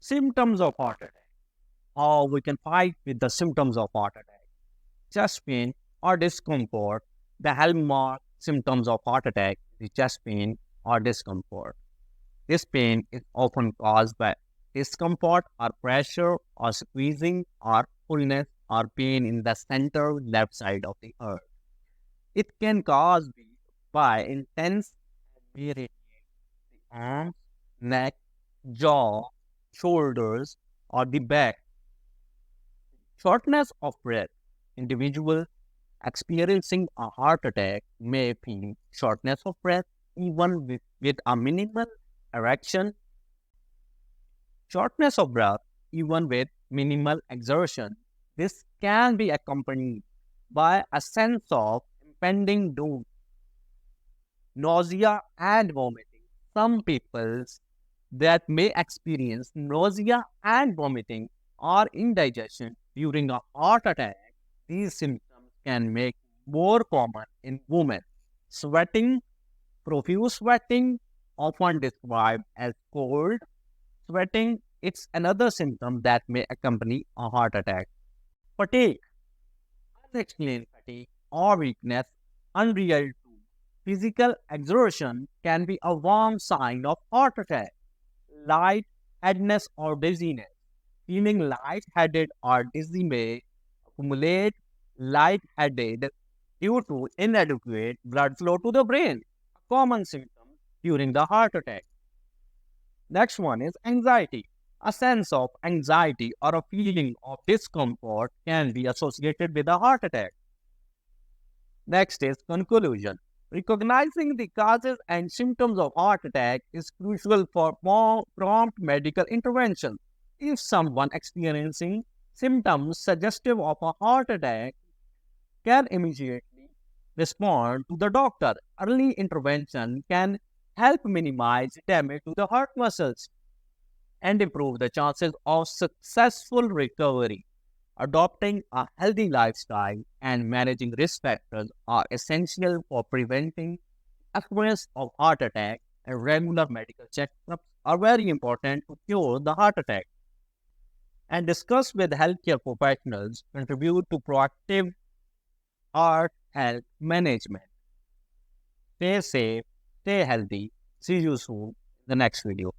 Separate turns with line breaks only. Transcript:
Symptoms of heart attack. How we can fight with the symptoms of heart attack. Chest pain or discomfort. The hallmark symptoms of heart attack is chest pain or discomfort. This pain is often caused by discomfort or pressure or squeezing or fullness or pain in the center left side of the heart. It can cause by intense and arms, neck, jaw, shoulders, or the back. Shortness of breath. Individual experiencing a heart attack may feel shortness of breath even with a minimal erection. Shortness of breath even with minimal exertion. This can be accompanied by a sense of impending doom, nausea, and vomiting. Some people that may experience nausea and vomiting or indigestion during a heart attack. These symptoms can make more common in women. Sweating, profuse sweating, often described as cold sweating, it's another symptom that may accompany a heart attack. Fatigue, unexplained fatigue or weakness, unreal to physical exertion can be a warm sign of heart attack. Lightheadedness or dizziness. Feeling lightheaded or dizzy may accumulate lightheaded due to inadequate blood flow to the brain, a common symptom during the heart attack. Next one is anxiety. A sense of anxiety or a feeling of discomfort can be associated with a heart attack. Next is conclusion. Recognizing the causes and symptoms of heart attack is crucial for prompt medical intervention. If someone experiencing symptoms suggestive of a heart attack can immediately respond to the doctor, early intervention can help minimize damage to the heart muscles and improve the chances of successful recovery. Adopting a healthy lifestyle and managing risk factors are essential for preventing occurrence of heart attack, and regular medical checkups are very important to cure the heart attack. And discuss with healthcare professionals contribute to proactive heart health management. Stay safe, stay healthy. See you soon in the next video.